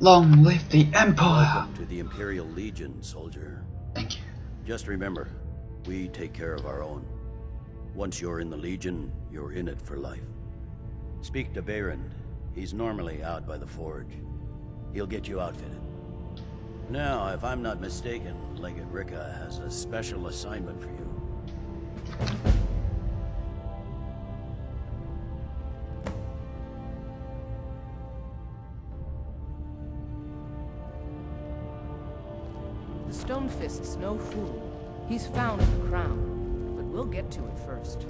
Long live the Empire! Welcome to the Imperial Legion, soldier. Thank you. Just remember, we take care of our own. Once you're in the Legion, you're in it for life. Speak to Behrend. He's normally out by the forge. He'll get you outfitted. Now, if I'm not mistaken, Legate Rika has a special assignment for you. The Stonefist's no fool. He's found the crown, but we'll get to it first.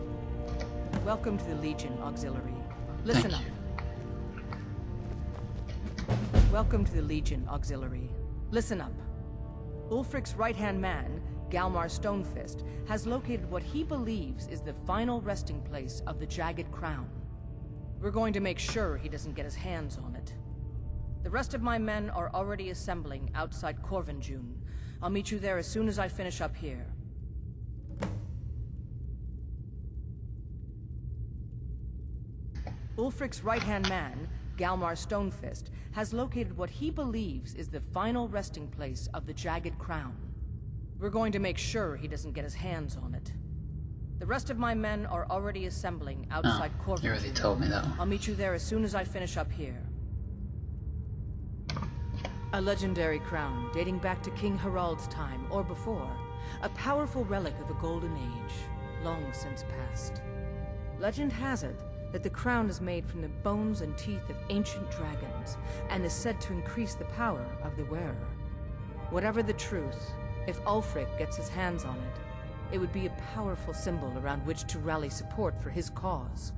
Welcome to the Legion Auxiliary. Listen up. Welcome to the Legion Auxiliary. Listen up. Ulfric's right-hand man, Galmar Stonefist, has located what he believes is the final resting place of the Jagged Crown. We're going to make sure he doesn't get his hands on it. The rest of my men are already assembling outside Corvinjune. I'll meet you there as soon as I finish up here. Ulfric's right-hand man, Galmar Stonefist, has located what he believes is the final resting place of the Jagged Crown. We're going to make sure he doesn't get his hands on it. The rest of my men are already assembling outside Corvinjune. You already told me that one. I'll meet you there as soon as I finish up here. A legendary crown dating back to King Harald's time, or before. A powerful relic of a golden age, long since past. Legend has it that the crown is made from the bones and teeth of ancient dragons, and is said to increase the power of the wearer. Whatever the truth, if Ulfric gets his hands on it, it would be a powerful symbol around which to rally support for his cause.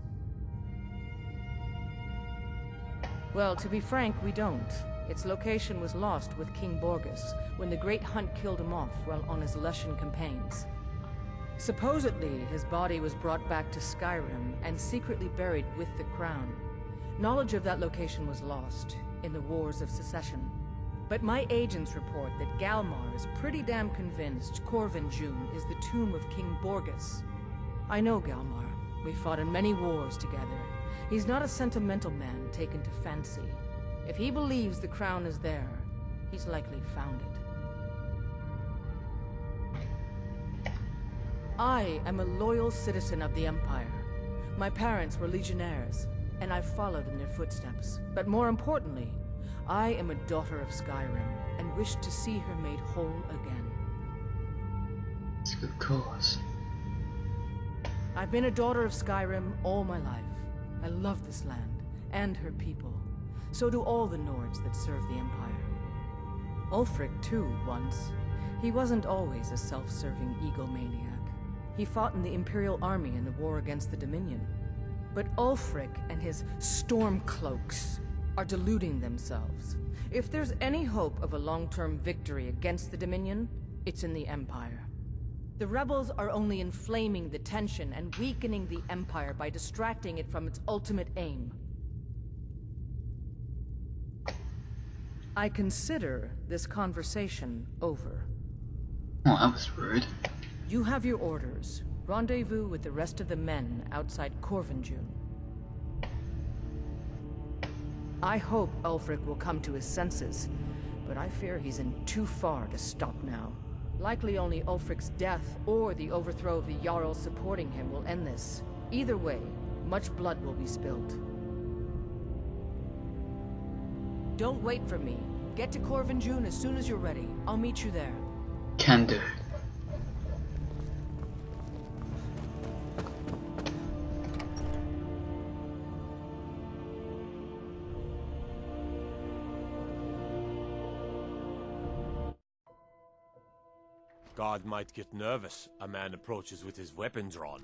Well, to be frank, we don't. Its location was lost with King Borgus when the Great Hunt killed him off while on his Lushan campaigns. Supposedly, his body was brought back to Skyrim and secretly buried with the crown. Knowledge of that location was lost in the Wars of Secession. But my agents report that Galmar is pretty damn convinced Corvinjune is the tomb of King Borgus. I know Galmar. We fought in many wars together. He's not a sentimental man taken to fancy. If he believes the crown is there, he's likely found it. I am a loyal citizen of the Empire. My parents were legionnaires, and I've followed in their footsteps. But more importantly, I am a daughter of Skyrim, and wish to see her made whole again. It's a good cause. I've been a daughter of Skyrim all my life. I love this land, and her people. So do all the Nords that serve the Empire. Ulfric, too, once. He wasn't always a self-serving egomaniac. He fought in the Imperial army in the war against the Dominion. But Ulfric and his Stormcloaks are deluding themselves. If there's any hope of a long-term victory against the Dominion, it's in the Empire. The rebels are only inflaming the tension and weakening the Empire by distracting it from its ultimate aim. I consider this conversation over. Oh, that was rude. You have your orders. Rendezvous with the rest of the men outside Corvinjune. I hope Ulfric will come to his senses, but I fear he's in too far to stop now. Likely only Ulfric's death or the overthrow of the Jarl supporting him will end this. Either way, much blood will be spilled. Don't wait for me. Get to Corvinjune as soon as you're ready. I'll meet you there. Can do. Guard might get nervous. A man approaches with his weapon drawn.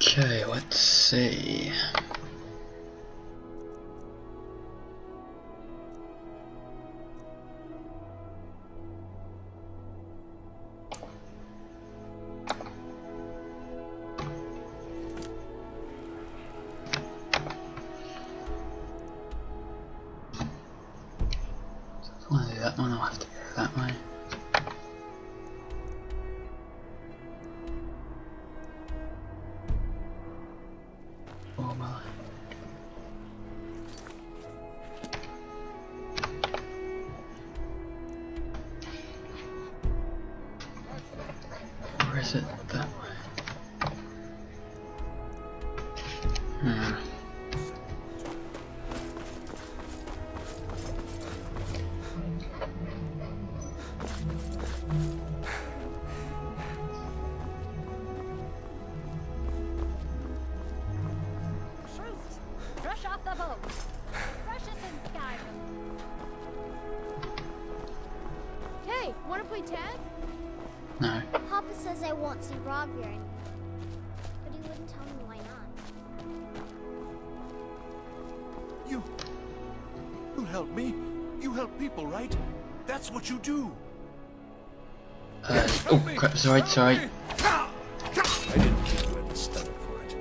Okay, let's see. I want to do that one, I'll have to go that way. Oh my. Or is it that way? Brush off the boat. Fresh as in Skyrim. Hey, wanna play tag? No. Papa says I won't see Rogvir anymore. But he wouldn't tell me why not. You help me. You help people, right? That's what you do. Oh crap, sorry. I didn't think you had the stomach for it.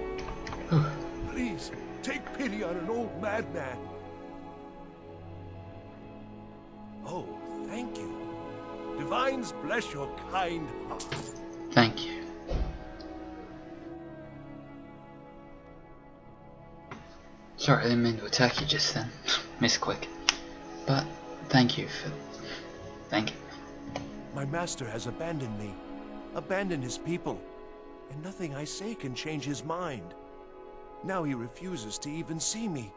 Please, take pity on an old madman. Oh, thank you. Divines bless your kind heart. Thank you. Sorry, I didn't mean to attack you just then. Misclick. But thank you for thanking me. My master has abandoned me, abandoned his people, and nothing I say can change his mind. Now he refuses to even see me.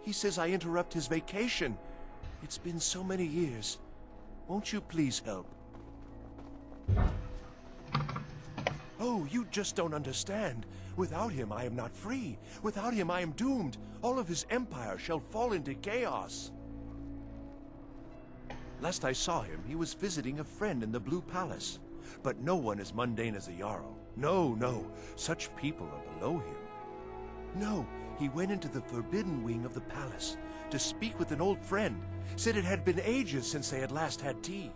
He says I interrupt his vacation. It's been so many years. Won't you please help? Oh, you just don't understand. Without him, I am not free. Without him, I am doomed. All of his empire shall fall into chaos. Last I saw him, he was visiting a friend in the Blue Palace. But no one as mundane as a Jarl. No. Such people are below him. No, he went into the forbidden wing of the palace to speak with an old friend. Said it had been ages since they had last had tea.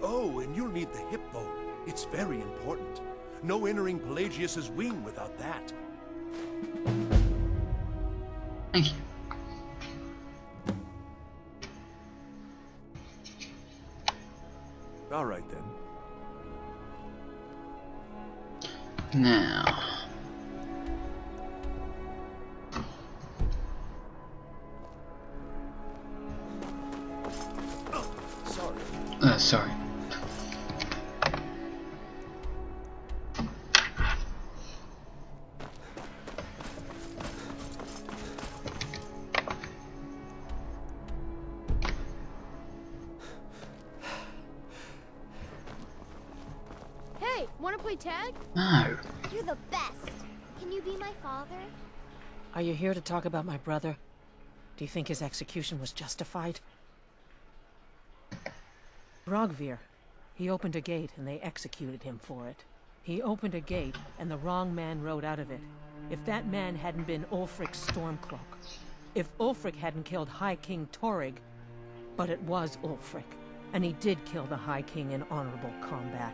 Oh, and you'll need the hip bone. It's very important. No entering Pelagius's wing without that. Thank you. All right then. Now. Sorry. Hey, wanna play tag? No. You're the best. Can you be my father? Are you here to talk about my brother? Do you think his execution was justified? Rogvir. He opened a gate and they executed him for it. He opened a gate and the wrong man rode out of it. If that man hadn't been Ulfric's Stormcloak. If Ulfric hadn't killed High King Torrig. But it was Ulfric. And he did kill the High King in honorable combat.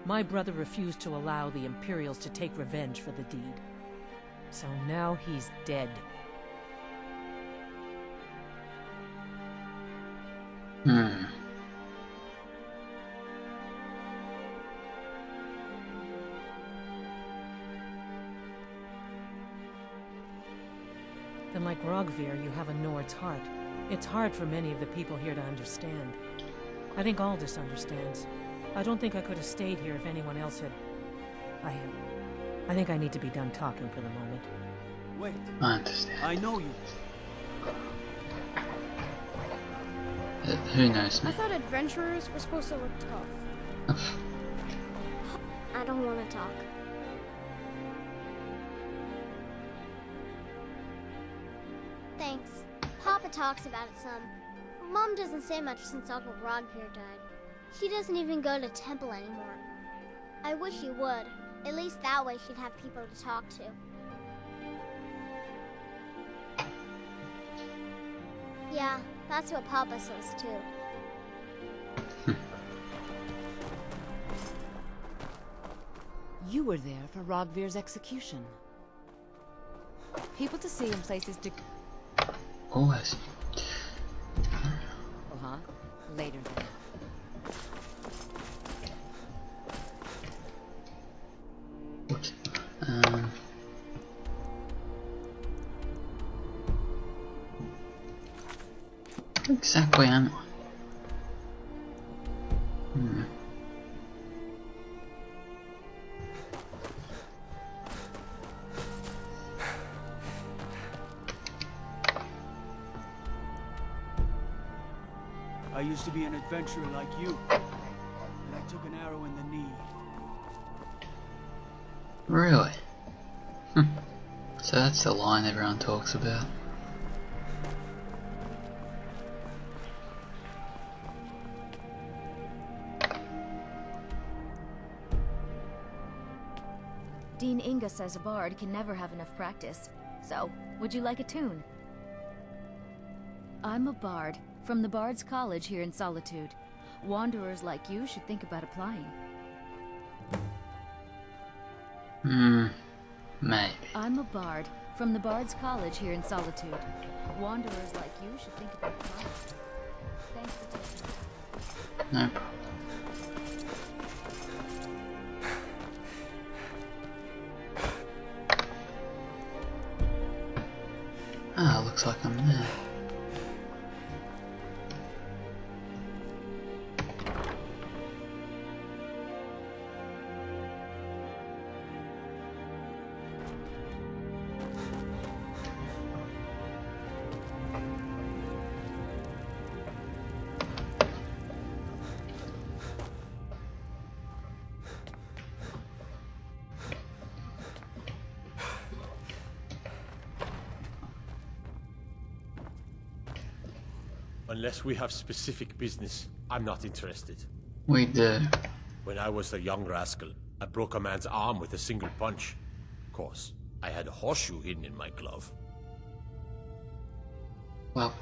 My brother refused to allow the Imperials to take revenge for the deed. So now he's dead. Then like Rogvir, you have a Nord's heart. It's hard for many of the people here to understand. I think Aldous understands. I don't think I could have stayed here if anyone else had... I think I need to be done talking for the moment. Wait, I understand. I know you. Who knows I me? thought adventurers were supposed to look tough. I don't want to talk. Thanks. Papa talks about it some. Mom doesn't say much since Uncle Rogvir died. She doesn't even go to temple anymore. I wish she would. At least that way she'd have people to talk to. Yeah, that's what Papa says too. You were there for Rogvir's execution. People to see and places to... Always. Oh, huh? Later then. Whoops. Where exactly am I? I used to be an adventurer like you, and I took an arrow in the knee. Really? So that's the line everyone talks about. Dean Inga says a bard can never have enough practice. So, would you like a tune? I'm a bard, from the Bard's College here in Solitude. Wanderers like you should think about applying. Maybe. I'm a bard, from the Bard's College here in Solitude. Wanderers like you should think about applying. Thanks for taking me. No problem. Ah, looks like I'm there. Unless we have specific business, I'm not interested. We do. When I was a young rascal, I broke a man's arm with a single punch. Of course, I had a horseshoe hidden in my glove. Well,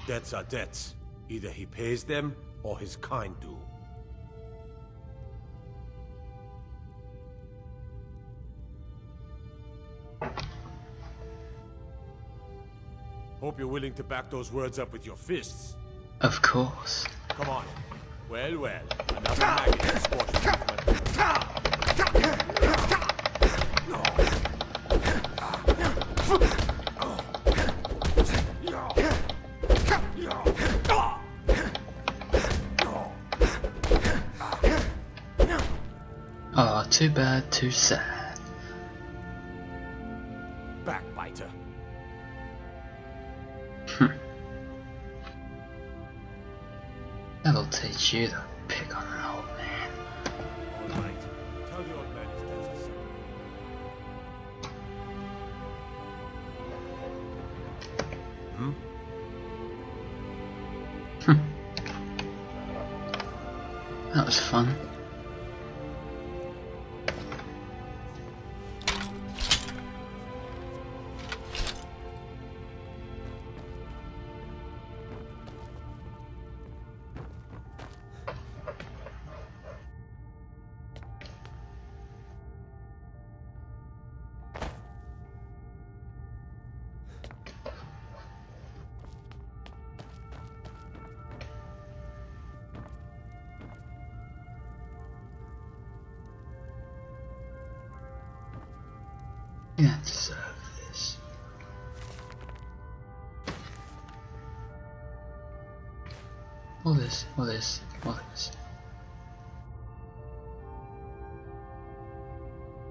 Debts are debts. Either he pays them, or his kind do. Hope you're willing to back those words up with your fists. of course. Come on. Well, well. Another maggot to squash Oh, too bad, too sad. Backbiter. That'll teach you to pick on an old man. All right. Tell the old man his debts are settled. That was fun. You don't deserve this. All this, all this, all this.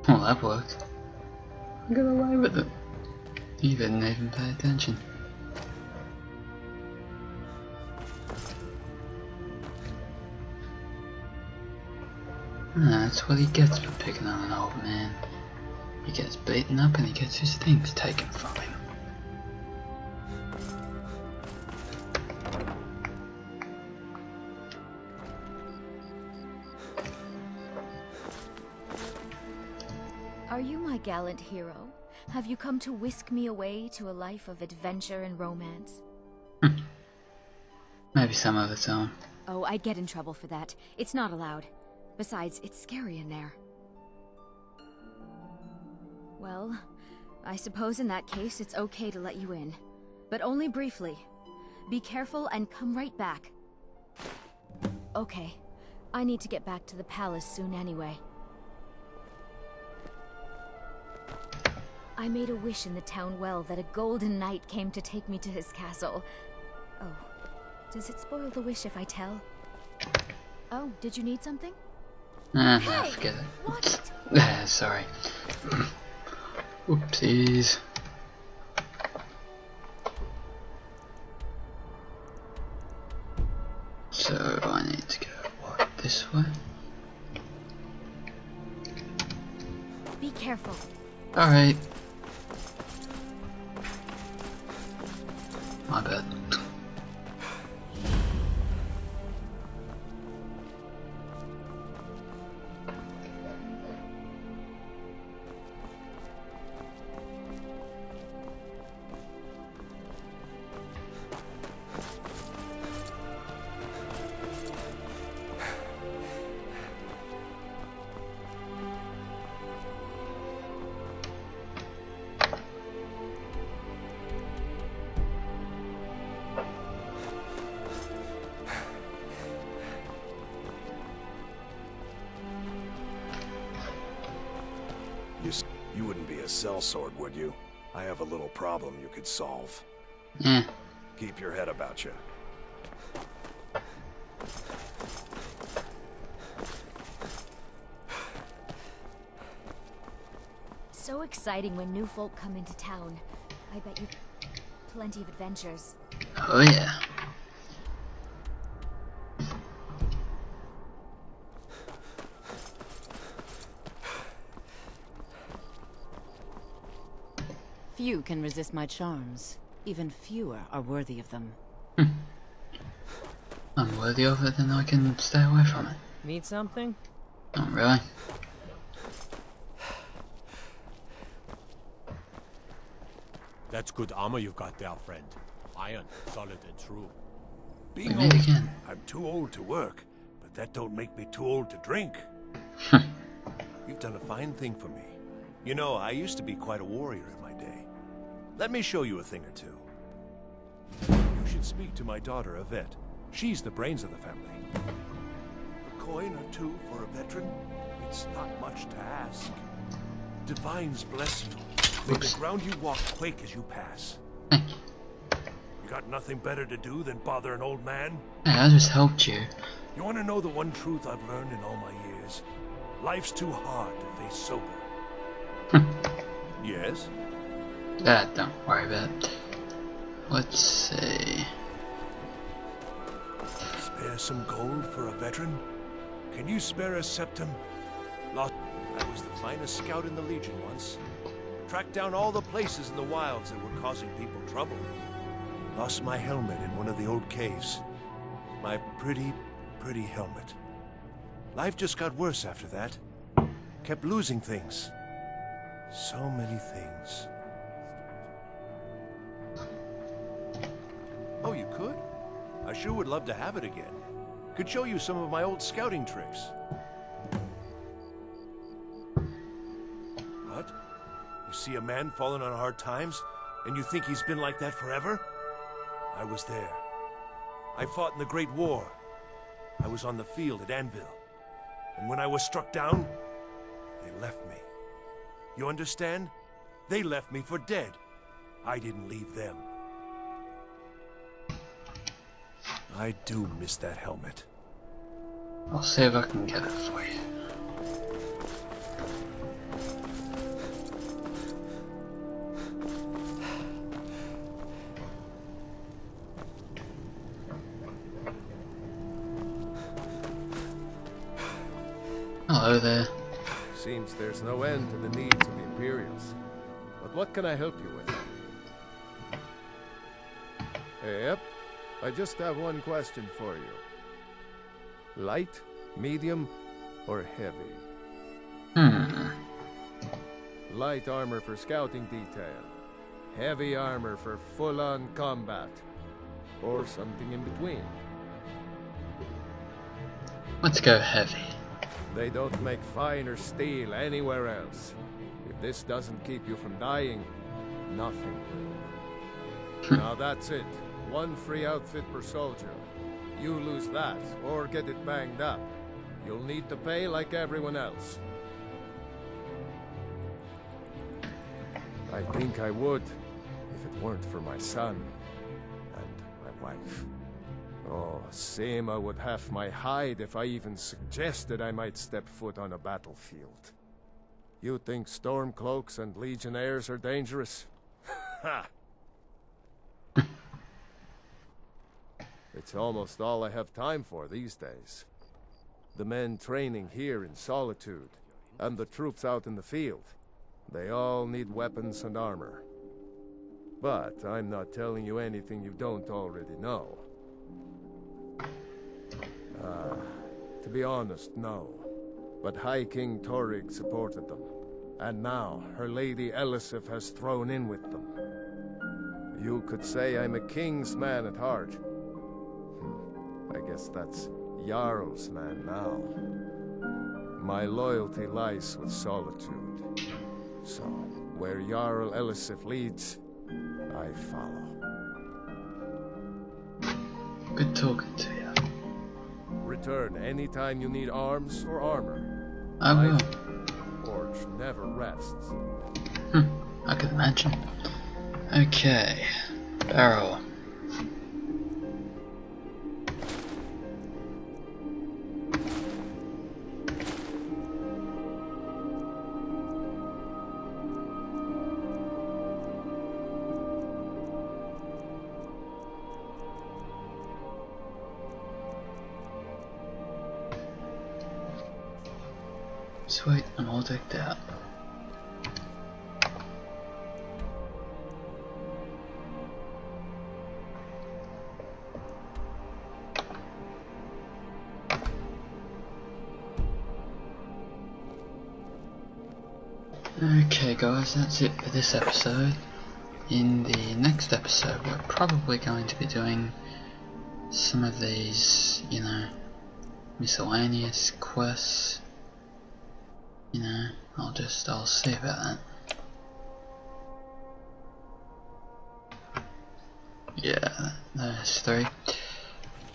Well, that worked. I got away with it. You didn't even pay attention. That's what he gets for picking on an old man. He gets beaten up and he gets his things taken from him. Are you my gallant hero? Have you come to whisk me away to a life of adventure and romance? Maybe some other time. Oh, I'd get in trouble for that. It's not allowed. Besides, it's scary in there. Well, I suppose in that case it's okay to let you in. But only briefly. Be careful and come right back. Okay. I need to get back to the palace soon anyway. I made a wish in the town well that a golden knight came to take me to his castle. Oh, does it spoil the wish if I tell? Oh, did you need something? Nah, Hey, forget it. what? Sorry. Oopsies. So I need to go what, this way? Be careful. Alright. My bad. You wouldn't be a sellsword, would you? I have a little problem you could solve. Yeah. Keep your head about you. So exciting when new folk come into town. I bet you plenty of adventures. Oh yeah. Few can resist my charms. Even fewer are worthy of them. I'm worthy of it, then I can stay away from it. Need something? Not really. That's good armor you've got there, friend. Iron, solid and true. We Being meet old, again. I'm too old to work, but that don't make me too old to drink. You've done a fine thing for me. You know, I used to be quite a warrior in my day. Let me show you a thing or two. You should speak to my daughter, Yvette. She's the brains of the family. A coin or two for a veteran? It's not much to ask. Divines bless you. May the ground you walk quake as you pass. Thank you. You got nothing better to do than bother an old man? Hey, I just helped you. You want to know the one truth I've learned in all my years? Life's too hard to face sober. Yes? That don't worry about it. Let's see. Spare some gold for a veteran? Can you spare a septum? Lost. I was the finest scout in the Legion once. Tracked down all the places in the wilds that were causing people trouble. Lost my helmet in one of the old caves. My pretty, pretty helmet. Life just got worse after that. Kept losing things. So many things. Oh, you could? I sure would love to have it again. Could show you some of my old scouting tricks. What? You see a man falling on hard times, and you think he's been like that forever? I was there. I fought in the Great War. I was on the field at Anvil. And when I was struck down, they left me. You understand? They left me for dead. I didn't leave them. I do miss that helmet. I'll see if I can get it for you. Hello there. Seems there's no end to the needs of the Imperials. But what can I help you with? Yep. I just have one question for you. Light, medium, or heavy? Light armor for scouting detail. Heavy armor for full-on combat. Or something in between. Let's go heavy. They don't make finer steel anywhere else. If this doesn't keep you from dying, nothing will. Now that's it. One free outfit per soldier. You lose that, or get it banged up. You'll need to pay like everyone else. I think I would, if it weren't for my son and my wife. Oh, Seema would have my hide if I even suggested I might step foot on a battlefield. You think Stormcloaks and Legionnaires are dangerous? Ha! It's almost all I have time for these days. The men training here in Solitude, and the troops out in the field, they all need weapons and armor. But I'm not telling you anything you don't already know. To be honest, no. But High King Torrig supported them. And now, her Lady Elisif has thrown in with them. You could say I'm a king's man at heart. I guess that's Jarl's man now. My loyalty lies with Solitude. So, where Jarl Elisif leads, I follow. Good talking to you. Return anytime you need arms or armor. I will. Forge never rests. I can imagine. Okay. Barrel. Sweet, I'm all decked out. Okay guys, that's it for this episode. In the next episode we're probably going to be doing some of these, you know, miscellaneous quests. You know, I'll see about that. Yeah, there's 3.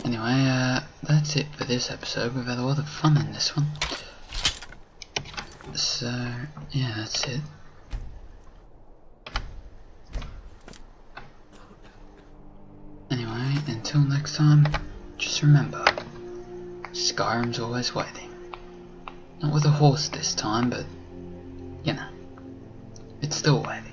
Anyway, that's it for this episode. We've had a lot of fun in this one. So, yeah, that's it. Anyway, until next time, just remember, Skyrim's always waiting. Not with a horse this time, but, you know, it's still waiting.